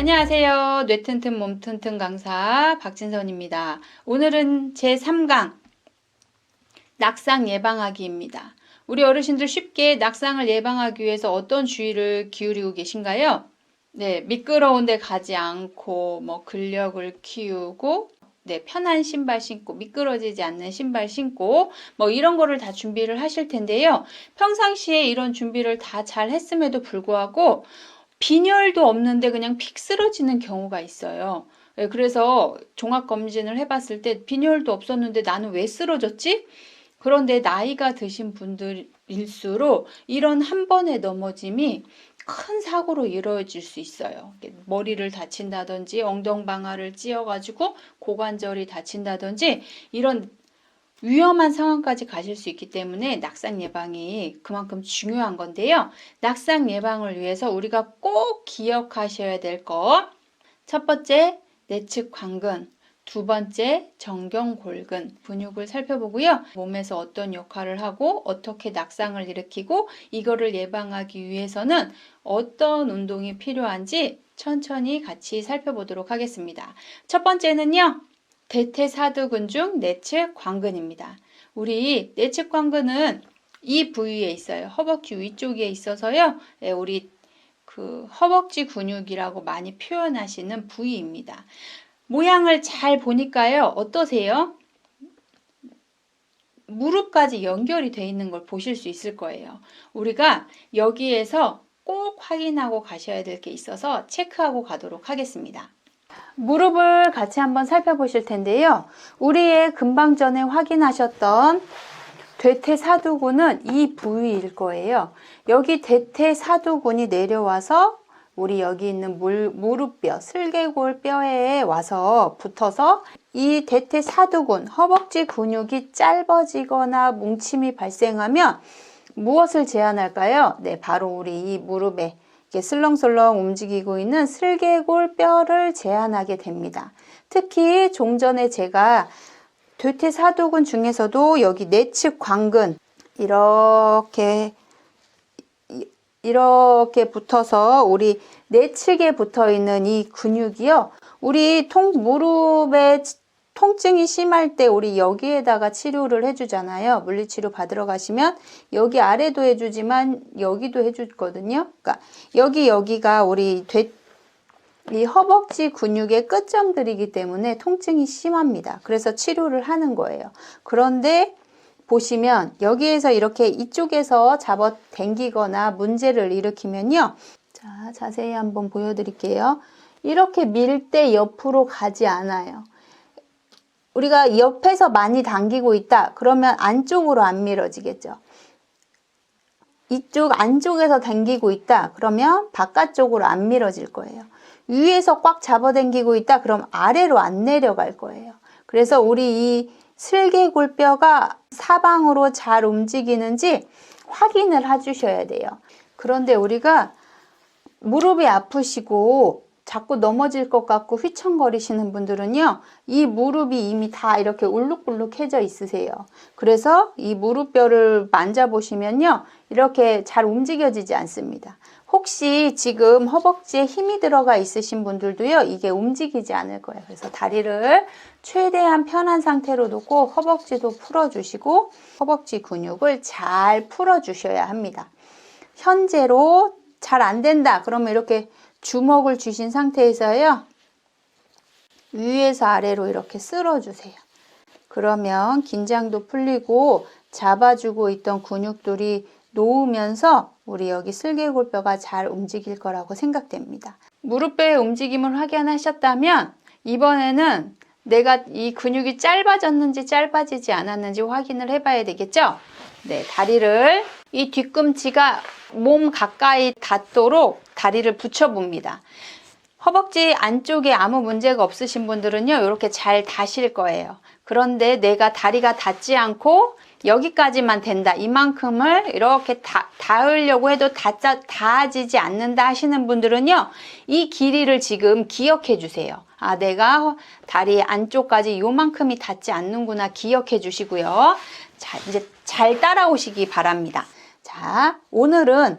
안녕하세요. 뇌튼튼 몸튼튼 강사 박진선입니다. 오늘은 제3강 낙상 예방하기입니다. 우리 어르신들 쉽게 낙상을 예방하기 위해서 어떤 주의를 기울이고 계신가요? 네, 미끄러운 데 가지 않고 근력을 키우고 편한 신발 신고 미끄러지지 않는 신발 신고 이런 거를 다 준비를 하실 텐데요. 평상시에 이런 준비를 다 잘 했음에도 불구하고 빈혈도 없는데 그냥 픽 쓰러지는 경우가 있어요. 그래서 종합검진을 해봤을 때 빈혈도 없었는데 나는 왜 쓰러졌지? 그런데 나이가 드신 분들일수록 이런 한 번의 넘어짐이 큰 사고로 이루어질 수 있어요. 머리를 다친다든지 엉덩방아를 찧어가지고 고관절이 다친다든지 이런 위험한 상황까지 가실 수 있기 때문에 낙상 예방이 그만큼 중요한 건데요. 낙상 예방을 위해서 우리가 꼭 기억하셔야 될 것. 첫 번째, 내측 광근. 두 번째, 정경골근 근육을 살펴보고요. 몸에서 어떤 역할을 하고 어떻게 낙상을 일으키고 이거를 예방하기 위해서는 어떤 운동이 필요한지 천천히 같이 살펴보도록 하겠습니다. 첫 번째는요. 대퇴사두근 중 내측 광근입니다. 우리 내측 광근은 이 부위에 있어요. 허벅지 위쪽에 있어서요. 우리 허벅지 근육이라고 많이 표현하시는 부위입니다. 모양을 잘 보니까요. 어떠세요? 무릎까지 연결이 되어 있는 걸 보실 수 있을 거예요. 우리가 여기에서 꼭 확인하고 가셔야 될 게 있어서 체크하고 가도록 하겠습니다. 무릎을 같이 한번 살펴보실 텐데요. 우리의 금방 전에 확인하셨던 대퇴사두근은 이 부위일 거예요. 여기 대퇴사두근이 내려와서 우리 여기 있는 무릎뼈, 슬개골뼈에 와서 붙어서 이 대퇴사두근, 허벅지 근육이 짧아지거나 뭉침이 발생하면 무엇을 제한할까요? 네, 바로 우리 이 무릎에 이렇게 슬렁슬렁 움직이고 있는 슬개골 뼈를 제한하게 됩니다. 특히 좀 전에 제가 대퇴사두근 중에서도 여기 내측 광근 이렇게 붙어서 우리 내측에 붙어 있는 이 근육이요. 우리 무릎에 통증이 심할 때 우리 여기에다가 치료를 해주잖아요. 물리치료 받으러 가시면 여기 아래도 해주지만 여기도 해주거든요. 그러니까 여기가 우리 이 허벅지 근육의 끝점들이기 때문에 통증이 심합니다. 그래서 치료를 하는 거예요. 그런데 보시면 여기에서 이렇게 이쪽에서 잡아 당기거나 문제를 일으키면요. 자, 자세히 한번 보여드릴게요. 이렇게 밀 때 옆으로 가지 않아요. 우리가 옆에서 많이 당기고 있다. 그러면 안쪽으로 안 밀어지겠죠. 이쪽 안쪽에서 당기고 있다. 그러면 바깥쪽으로 안 밀어질 거예요. 위에서 꽉 잡아당기고 있다. 그럼 아래로 안 내려갈 거예요. 그래서 우리 이 슬개골뼈가 사방으로 잘 움직이는지 확인을 해주셔야 돼요. 그런데 우리가 무릎이 아프시고 자꾸 넘어질 것 같고 휘청거리시는 분들은요. 이 무릎이 이미 다 이렇게 울룩불룩해져 있으세요. 그래서 이 무릎뼈를 만져보시면요. 이렇게 잘 움직여지지 않습니다. 혹시 지금 허벅지에 힘이 들어가 있으신 분들도요. 이게 움직이지 않을 거예요. 그래서 다리를 최대한 편한 상태로 놓고 허벅지도 풀어주시고 허벅지 근육을 잘 풀어주셔야 합니다. 현재로 잘 안 된다. 그러면 이렇게 주먹을 쥐신 상태에서요. 위에서 아래로 이렇게 쓸어주세요. 그러면 긴장도 풀리고 잡아주고 있던 근육들이 놓으면서 우리 여기 슬개골뼈가 잘 움직일 거라고 생각됩니다. 무릎뼈의 움직임을 확인하셨다면 이번에는 내가 이 근육이 짧아졌는지 짧아지지 않았는지 확인을 해봐야 되겠죠? 네, 다리를 이 뒤꿈치가 몸 가까이 닿도록 다리를 붙여봅니다. 허벅지 안쪽에 아무 문제가 없으신 분들은요. 이렇게 잘 닿으실 거예요. 그런데 내가 다리가 닿지 않고 여기까지만 된다. 이만큼을 이렇게 닿으려고 해도 닿아지지 않는다 하시는 분들은요. 이 길이를 지금 기억해 주세요. 아, 내가 다리 안쪽까지 요만큼이 닿지 않는구나 기억해 주시고요. 자, 이제 잘 따라오시기 바랍니다. 자, 오늘은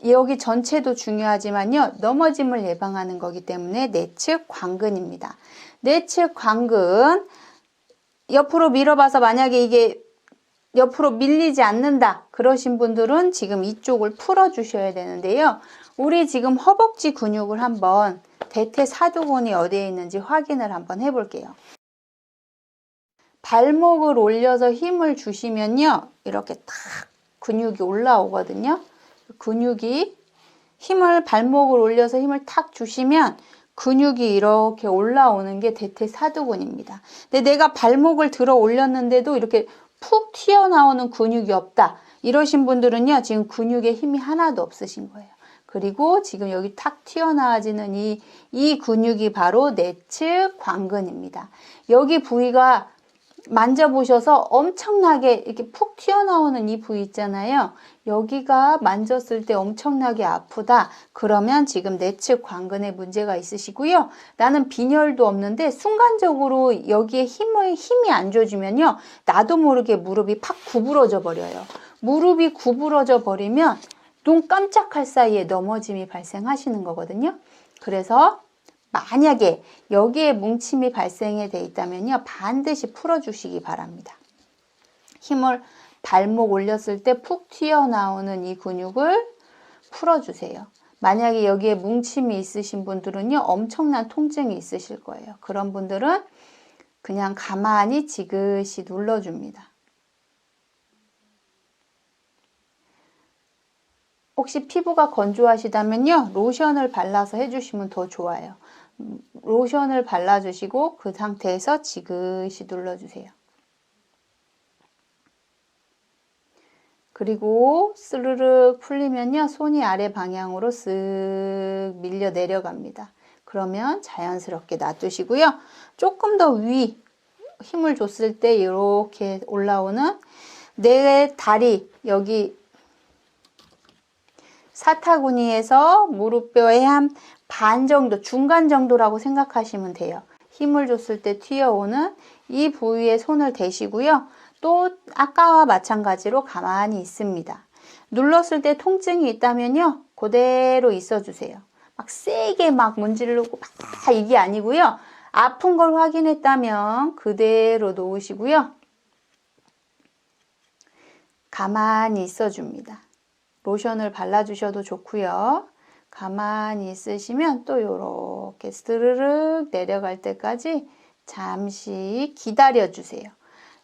여기 전체도 중요하지만요. 넘어짐을 예방하는 거기 때문에 내측 광근입니다. 내측 광근 옆으로 밀어봐서 만약에 이게 옆으로 밀리지 않는다 그러신 분들은 지금 이쪽을 풀어 주셔야 되는데요. 우리 지금 허벅지 근육을 한번 대퇴사두근이 어디에 있는지 확인을 한번 해볼게요. 발목을 올려서 힘을 주시면요. 이렇게 탁 근육이 올라오거든요. 근육이 힘을 발목을 올려서 힘을 탁 주시면 근육이 이렇게 올라오는 게 대퇴사두근입니다. 근데 내가 발목을 들어 올렸는데도 이렇게 푹 튀어나오는 근육이 없다. 이러신 분들은요. 지금 근육에 힘이 하나도 없으신 거예요. 그리고 지금 여기 탁 튀어나와지는 이 근육이 바로 내측 광근입니다. 여기 부위가 만져보셔서 엄청나게 이렇게 푹 튀어나오는 이 부위 있잖아요. 여기가 만졌을 때 엄청나게 아프다. 그러면 지금 내측 광근에 문제가 있으시고요. 나는 빈혈도 없는데 순간적으로 여기에 힘이 안 줘주면요. 나도 모르게 무릎이 팍 구부러져 버려요. 무릎이 구부러져 버리면 눈 깜짝할 사이에 넘어짐이 발생하시는 거거든요. 그래서 만약에 여기에 뭉침이 발생이 돼 있다면요. 반드시 풀어주시기 바랍니다. 힘을 발목 올렸을 때 푹 튀어나오는 이 근육을 풀어주세요. 만약에 여기에 뭉침이 있으신 분들은요. 엄청난 통증이 있으실 거예요. 그런 분들은 그냥 가만히 지그시 눌러줍니다. 혹시 피부가 건조하시다면요. 로션을 발라서 해주시면 더 좋아요. 로션을 발라주시고 그 상태에서 지그시 눌러주세요. 그리고 스르륵 풀리면요. 손이 아래 방향으로 쓱 밀려 내려갑니다. 그러면 자연스럽게 놔두시고요. 조금 더 힘을 줬을 때 이렇게 올라오는 내 다리 여기 사타구니에서 무릎뼈의 한 반 정도, 중간 정도라고 생각하시면 돼요. 힘을 줬을 때 튀어오는 이 부위에 손을 대시고요. 또 아까와 마찬가지로 가만히 있습니다. 눌렀을 때 통증이 있다면요. 그대로 있어주세요. 막 세게 막 문지르고 막 이게 아니고요. 아픈 걸 확인했다면 그대로 놓으시고요. 가만히 있어줍니다. 로션을 발라주셔도 좋고요. 가만히 있으시면 또 이렇게 스르륵 내려갈 때까지 잠시 기다려주세요.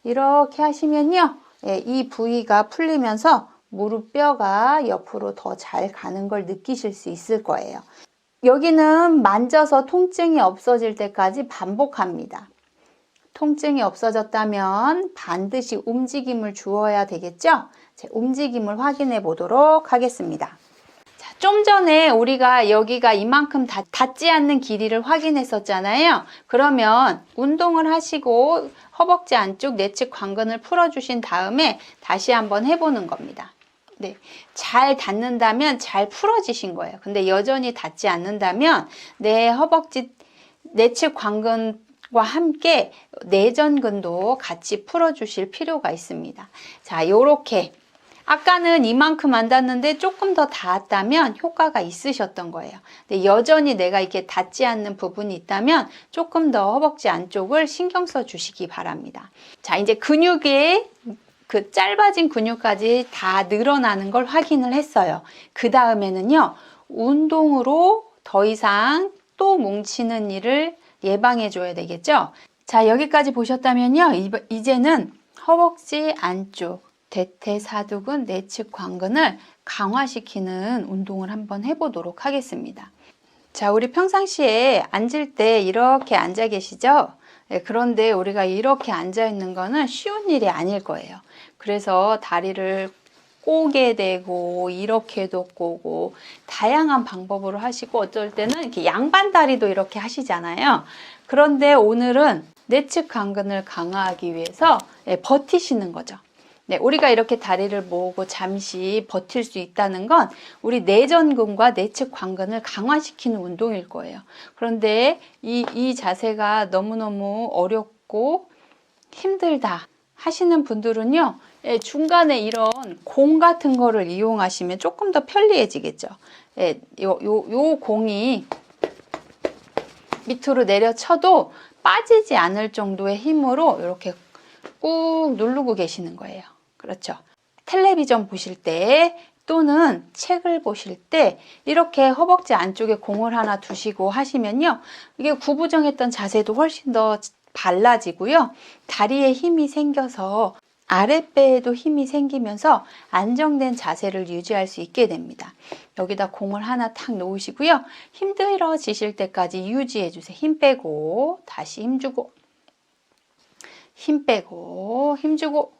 이렇게 하시면요. 이 부위가 풀리면서 무릎뼈가 옆으로 더 잘 가는 걸 느끼실 수 있을 거예요. 여기는 만져서 통증이 없어질 때까지 반복합니다. 통증이 없어졌다면 반드시 움직임을 주어야 되겠죠? 제 움직임을 확인해 보도록 하겠습니다. 자, 좀 전에 우리가 여기가 이만큼 닿지 않는 길이를 확인했었잖아요. 그러면 운동을 하시고 허벅지 안쪽 내측 광근을 풀어주신 다음에 다시 한번 해보는 겁니다. 네, 잘 닿는다면 잘 풀어지신 거예요. 근데 여전히 닿지 않는다면 내 허벅지 내측 광근 과 함께 내전근도 같이 풀어주실 필요가 있습니다. 자, 요렇게 아까는 이만큼 안 닿는데 조금 더 닿았다면 효과가 있으셨던 거예요. 근데 여전히 내가 이렇게 닿지 않는 부분이 있다면 조금 더 허벅지 안쪽을 신경 써 주시기 바랍니다. 자, 이제 근육의 그 짧아진 근육까지 다 늘어나는 걸 확인을 했어요. 그 다음에는요, 운동으로 더 이상 또 뭉치는 일을 예방해 줘야 되겠죠. 자, 여기까지 보셨다면요. 이제는 허벅지 안쪽 대퇴사두근 내측 광근을 강화시키는 운동을 한번 해보도록 하겠습니다. 자, 우리 평상시에 앉을 때 이렇게 앉아 계시죠? 네, 그런데 우리가 이렇게 앉아 있는 거는 쉬운 일이 아닐 거예요. 그래서 다리를 꼬게 되고 이렇게도 꼬고 다양한 방법으로 하시고 어떨 때는 이렇게 양반 다리도 이렇게 하시잖아요. 그런데 오늘은 내측 광근을 강화하기 위해서 버티시는 거죠. 네, 우리가 이렇게 다리를 모으고 잠시 버틸 수 있다는 건 우리 내전근과 내측 광근을 강화시키는 운동일 거예요. 그런데 이 자세가 너무너무 어렵고 힘들다 하시는 분들은요, 예, 중간에 이런 공 같은 거를 이용하시면 조금 더 편리해지겠죠. 예, 요 공이 밑으로 내려쳐도 빠지지 않을 정도의 힘으로 이렇게 꾹 누르고 계시는 거예요. 그렇죠. 텔레비전 보실 때 또는 책을 보실 때 이렇게 허벅지 안쪽에 공을 하나 두시고 하시면요. 이게 구부정했던 자세도 훨씬 더 발라지고요. 다리에 힘이 생겨서 아랫배에도 힘이 생기면서 안정된 자세를 유지할 수 있게 됩니다. 여기다 공을 하나 탁 놓으시고요. 힘들어지실 때까지 유지해 주세요. 힘 빼고 다시 힘 주고 힘 빼고 힘 주고.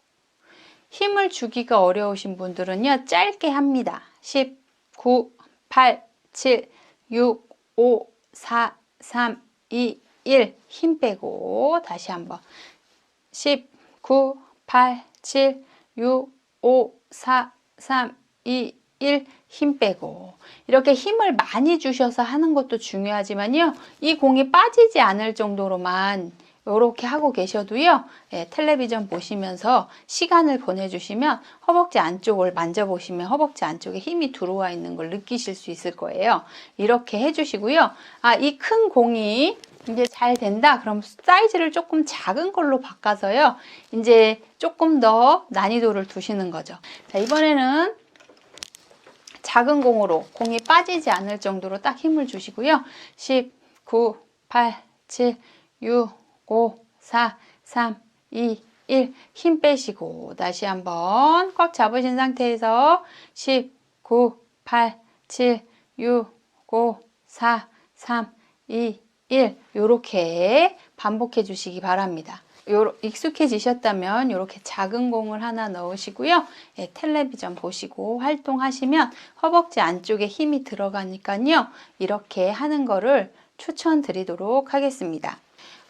힘을 주기가 어려우신 분들은요. 짧게 합니다. 10, 9, 8, 7, 6, 5, 4, 3, 2, 1. 힘 빼고 다시 한번 10, 9, 8, 7, 6, 5, 4, 3, 2, 1. 힘 빼고. 이렇게 힘을 많이 주셔서 하는 것도 중요하지만요. 이 공이 빠지지 않을 정도로만 이렇게 하고 계셔도요. 예, 텔레비전 보시면서 시간을 보내주시면 허벅지 안쪽을 만져보시면 허벅지 안쪽에 힘이 들어와 있는 걸 느끼실 수 있을 거예요. 이렇게 해주시고요. 이 큰 공이 이제 잘 된다. 그럼 사이즈를 조금 작은 걸로 바꿔서요. 이제 조금 더 난이도를 두시는 거죠. 자, 이번에는 작은 공으로 공이 빠지지 않을 정도로 딱 힘을 주시고요. 10, 9, 8, 7, 6, 5, 4, 3, 2, 1. 힘 빼시고 다시 한번 꽉 잡으신 상태에서 10, 9, 8, 7, 6, 5, 4, 3, 2, 1. 요렇게 반복해 주시기 바랍니다. 익숙해지셨다면 이렇게 작은 공을 하나 넣으시고요. 예, 텔레비전 보시고 활동하시면 허벅지 안쪽에 힘이 들어가니까요. 이렇게 하는 거를 추천드리도록 하겠습니다.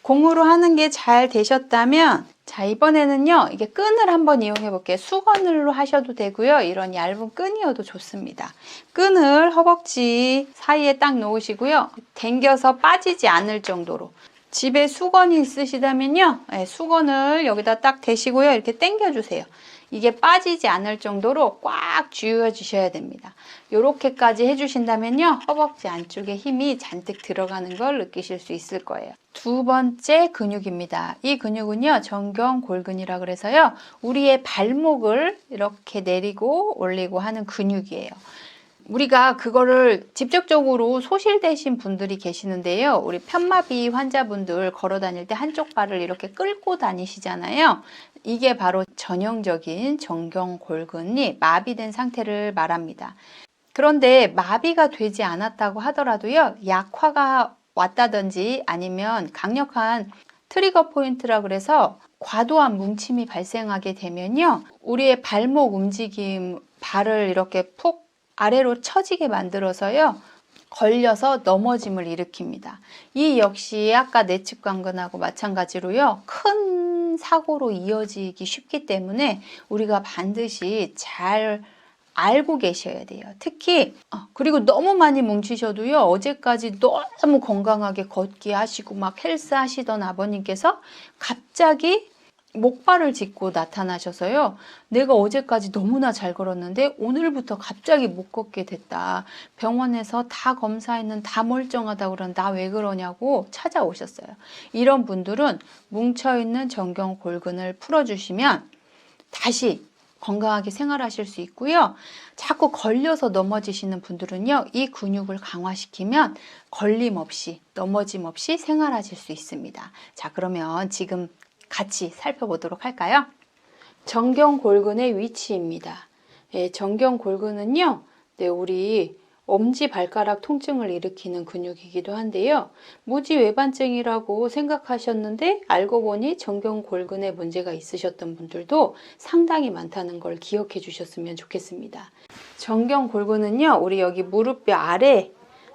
공으로 하는 게 잘 되셨다면 자, 이번에는요. 이게 끈을 한번 이용해 볼게요. 수건으로 하셔도 되고요. 이런 얇은 끈이어도 좋습니다. 끈을 허벅지 사이에 딱 놓으시고요. 당겨서 빠지지 않을 정도로. 집에 수건이 있으시다면요. 네, 수건을 여기다 딱 대시고요. 이렇게 당겨 주세요. 이게 빠지지 않을 정도로 꽉 쥐어 주셔야 됩니다. 이렇게까지 해주신다면요. 허벅지 안쪽에 힘이 잔뜩 들어가는 걸 느끼실 수 있을 거예요. 두 번째 근육입니다. 이 근육은요. 정경골근이라 그래서요. 우리의 발목을 이렇게 내리고 올리고 하는 근육이에요. 우리가 그거를 직접적으로 소실되신 분들이 계시는데요. 우리 편마비 환자분들 걸어 다닐 때 한쪽 발을 이렇게 끌고 다니시잖아요. 이게 바로 전형적인 정경골근이 마비된 상태를 말합니다. 그런데 마비가 되지 않았다고 하더라도요. 약화가 왔다든지 아니면 강력한 트리거 포인트라 그래서 과도한 뭉침이 발생하게 되면요. 우리의 발목 움직임, 발을 이렇게 푹 아래로 처지게 만들어서요. 걸려서 넘어짐을 일으킵니다. 이 역시 아까 내측관근하고 마찬가지로요. 큰 사고로 이어지기 쉽기 때문에 우리가 반드시 잘 알고 계셔야 돼요. 특히 그리고 너무 많이 뭉치셔도요. 어제까지 너무 건강하게 걷기 하시고 막 헬스 하시던 아버님께서 갑자기 목발을 짚고 나타나셔서요. 내가 어제까지 너무나 잘 걸었는데 오늘부터 갑자기 못 걷게 됐다. 병원에서 다 검사했는 다 멀쩡하다 그러는 나 왜 그러냐고 찾아오셨어요. 이런 분들은 뭉쳐있는 정경골근을 풀어주시면 다시 건강하게 생활하실 수 있고요. 자꾸 걸려서 넘어지시는 분들은요. 이 근육을 강화시키면 걸림 없이 넘어짐 없이 생활하실 수 있습니다. 자, 그러면 지금 같이 살펴보도록 할까요? 정경골근의 위치입니다. 예, 정경골근은요, 네, 우리 엄지발가락 통증을 일으키는 근육이기도 한데요. 무지외반증이라고 생각하셨는데 알고 보니 정경골근에 문제가 있으셨던 분들도 상당히 많다는 걸 기억해 주셨으면 좋겠습니다. 정경골근은요, 우리 여기 무릎뼈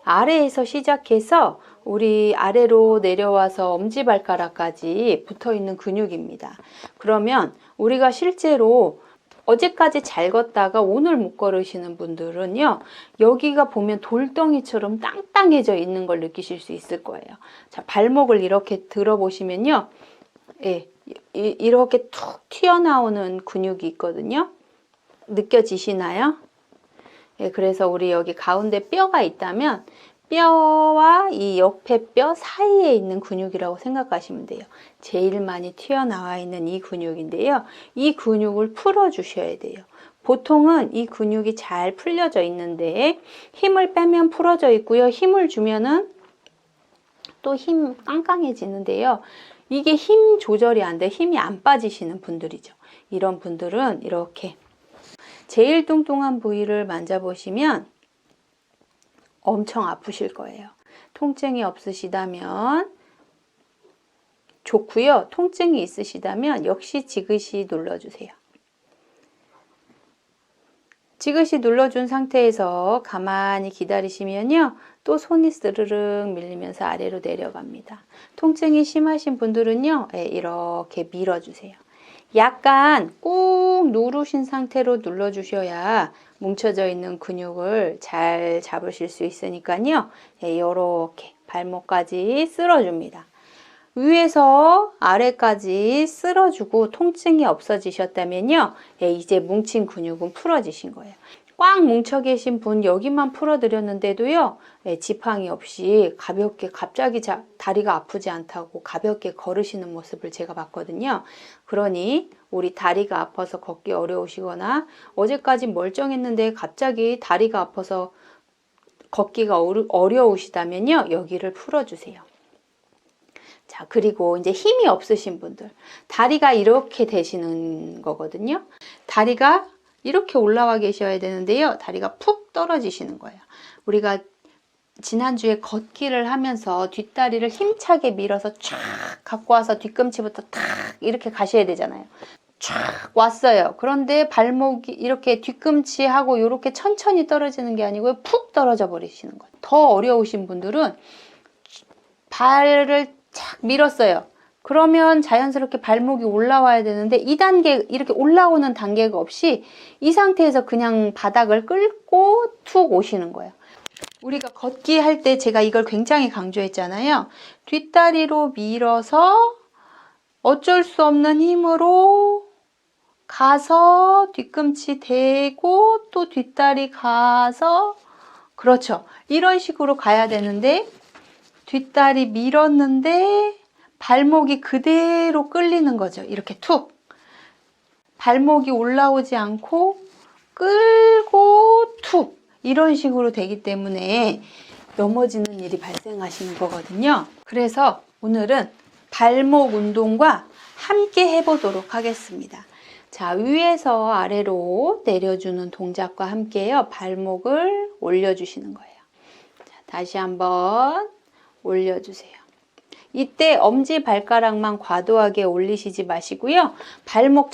아래에서 시작해서 우리 아래로 내려와서 엄지발가락까지 붙어있는 근육입니다. 그러면 우리가 실제로 어제까지 잘 걷다가 오늘 못 걸으시는 분들은요. 여기가 보면 돌덩이처럼 땅땅해져 있는 걸 느끼실 수 있을 거예요. 자, 발목을 이렇게 들어보시면요. 예, 이렇게 툭 튀어나오는 근육이 있거든요. 느껴지시나요? 예, 그래서 우리 여기 가운데 뼈가 있다면 뼈와 이 옆에 뼈 사이에 있는 근육이라고 생각하시면 돼요. 제일 많이 튀어나와 있는 이 근육인데요. 이 근육을 풀어주셔야 돼요. 보통은 이 근육이 잘 풀려져 있는데 힘을 빼면 풀어져 있고요. 힘을 주면은 또 힘 깡깡해지는데요. 이게 힘 조절이 안 돼, 힘이 안 빠지시는 분들이죠. 이런 분들은 이렇게 제일 뚱뚱한 부위를 만져보시면 엄청 아프실 거예요. 통증이 없으시다면 좋고요. 통증이 있으시다면 역시 지그시 눌러주세요. 지그시 눌러준 상태에서 가만히 기다리시면요. 또 손이 스르륵 밀리면서 아래로 내려갑니다. 통증이 심하신 분들은요. 이렇게 밀어주세요. 약간 꾹 누르신 상태로 눌러주셔야 뭉쳐져 있는 근육을 잘 잡으실 수 있으니까요. 이렇게 발목까지 쓸어줍니다. 위에서 아래까지 쓸어주고 통증이 없어지셨다면요. 이제 뭉친 근육은 풀어지신 거예요. 꽉 뭉쳐 계신 분 여기만 풀어드렸는데도요. 지팡이 없이 가볍게 갑자기 다리가 아프지 않다고 가볍게 걸으시는 모습을 제가 봤거든요. 그러니 우리 다리가 아파서 걷기 어려우시거나 어제까지 멀쩡했는데 갑자기 다리가 아파서 걷기가 어려우시다면요. 여기를 풀어주세요. 자, 그리고 이제 힘이 없으신 분들, 다리가 이렇게 되시는 거거든요. 다리가 이렇게 올라와 계셔야 되는데요. 다리가 푹 떨어지시는 거예요. 우리가 지난주에 걷기를 하면서 뒷다리를 힘차게 밀어서 쫙 갖고 와서 뒤꿈치부터 탁 이렇게 가셔야 되잖아요. 쫙 왔어요. 그런데 발목이 이렇게 뒤꿈치하고 이렇게 천천히 떨어지는 게 아니고요. 푹 떨어져 버리시는 거예요. 더 어려우신 분들은 발을 착 밀었어요. 그러면 자연스럽게 발목이 올라와야 되는데 이 단계 이렇게 올라오는 단계가 없이 이 상태에서 그냥 바닥을 끌고 툭 오시는 거예요. 우리가 걷기 할 때 제가 이걸 굉장히 강조했잖아요. 뒷다리로 밀어서 어쩔 수 없는 힘으로 가서 뒤꿈치 대고 또 뒷다리 가서 그렇죠. 이런 식으로 가야 되는데 뒷다리 밀었는데 발목이 그대로 끌리는 거죠. 이렇게 툭. 발목이 올라오지 않고 끌고 툭. 이런 식으로 되기 때문에 넘어지는 일이 발생하시는 거거든요. 그래서 오늘은 발목 운동과 함께 해보도록 하겠습니다. 자, 위에서 아래로 내려주는 동작과 함께요. 발목을 올려주시는 거예요. 자, 다시 한번 올려주세요. 이때 엄지발가락만 과도하게 올리시지 마시고요. 발목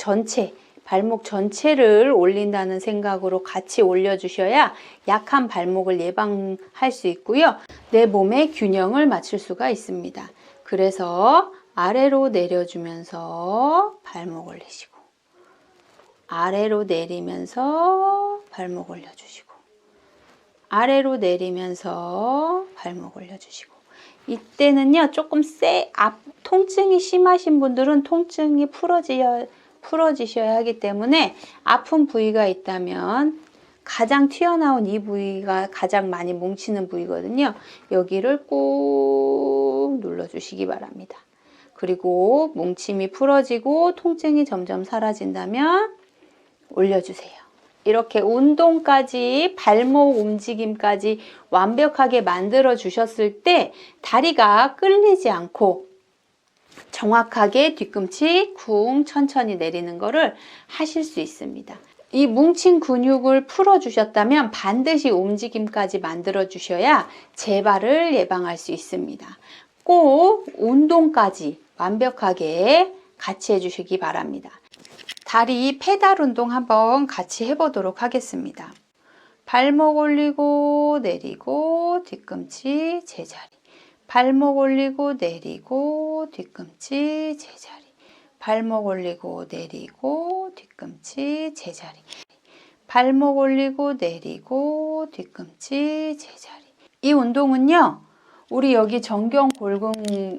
전체를 올린다는 생각으로 같이 올려주셔야 약한 발목을 예방할 수 있고요. 내 몸의 균형을 맞출 수가 있습니다. 그래서 아래로 내려주면서 발목 올리시고 아래로 내리면서 발목 올려주시고 아래로 내리면서 발목 올려주시고 이때는요 조금 통증이 심하신 분들은 통증이 풀어지셔야 하기 때문에 아픈 부위가 있다면 가장 튀어나온 이 부위가 가장 많이 뭉치는 부위거든요. 여기를 꾹 눌러주시기 바랍니다. 그리고 뭉침이 풀어지고 통증이 점점 사라진다면 올려주세요. 이렇게 운동까지 발목 움직임까지 완벽하게 만들어 주셨을 때 다리가 끌리지 않고 정확하게 뒤꿈치 쿵 천천히 내리는 거를 하실 수 있습니다. 이 뭉친 근육을 풀어 주셨다면 반드시 움직임까지 만들어 주셔야 재발을 예방할 수 있습니다. 꼭 운동까지 완벽하게 같이 해주시기 바랍니다. 다리 페달 운동 한번 같이 해보도록 하겠습니다. 발목 올리고 내리고 뒤꿈치 제자리. 발목 올리고 내리고 뒤꿈치 제자리. 발목 올리고 내리고 뒤꿈치 제자리. 발목 올리고 내리고 뒤꿈치 제자리. 이 운동은요. 우리 여기 정경골근과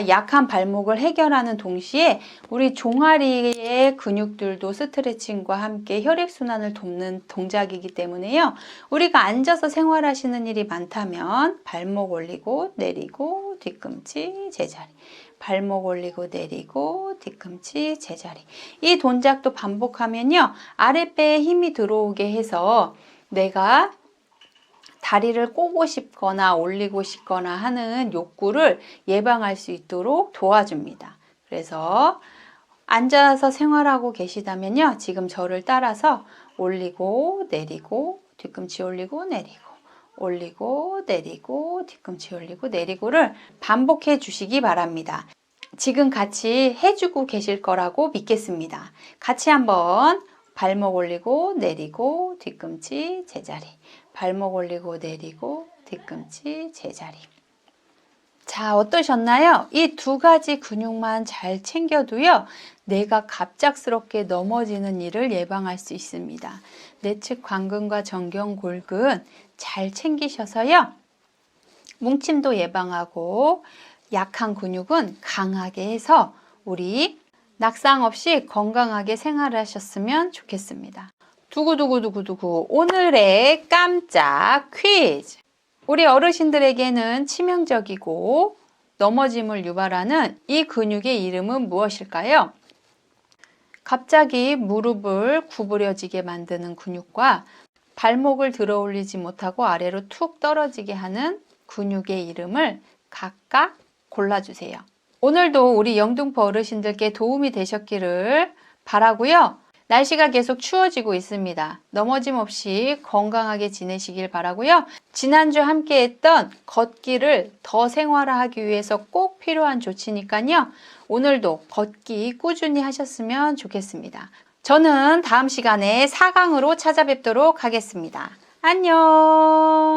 약한 발목을 해결하는 동시에 우리 종아리의 근육들도 스트레칭과 함께 혈액순환을 돕는 동작이기 때문에요. 우리가 앉아서 생활하시는 일이 많다면 발목 올리고 내리고 뒤꿈치 제자리, 발목 올리고 내리고 뒤꿈치 제자리. 이 동작도 반복하면요. 아랫배에 힘이 들어오게 해서 내가 다리를 꼬고 싶거나 올리고 싶거나 하는 욕구를 예방할 수 있도록 도와줍니다. 그래서 앉아서 생활하고 계시다면요. 지금 저를 따라서 올리고 내리고 뒤꿈치 올리고 내리고 올리고 내리고 뒤꿈치 올리고 내리고를 반복해 주시기 바랍니다. 지금 같이 해주고 계실 거라고 믿겠습니다. 같이 한번 발목 올리고 내리고 뒤꿈치 제자리, 발목 올리고 내리고 뒤꿈치 제자리. 자, 어떠셨나요? 이 두 가지 근육만 잘 챙겨도요, 내가 갑작스럽게 넘어지는 일을 예방할 수 있습니다. 내측 관근과 정경골근 잘 챙기셔서요, 뭉침도 예방하고 약한 근육은 강하게 해서 우리 낙상 없이 건강하게 생활하셨으면 좋겠습니다. 두구두구두구두구, 오늘의 깜짝 퀴즈. 우리 어르신들에게는 치명적이고 넘어짐을 유발하는 이 근육의 이름은 무엇일까요? 갑자기 무릎을 구부려지게 만드는 근육과 발목을 들어 올리지 못하고 아래로 툭 떨어지게 하는 근육의 이름을 각각 골라주세요. 오늘도 우리 영등포 어르신들께 도움이 되셨기를 바라고요. 날씨가 계속 추워지고 있습니다. 넘어짐 없이 건강하게 지내시길 바라고요. 지난주 함께 했던 걷기를 더 생활화하기 위해서 꼭 필요한 조치니까요. 오늘도 걷기 꾸준히 하셨으면 좋겠습니다. 저는 다음 시간에 4강으로 찾아뵙도록 하겠습니다. 안녕.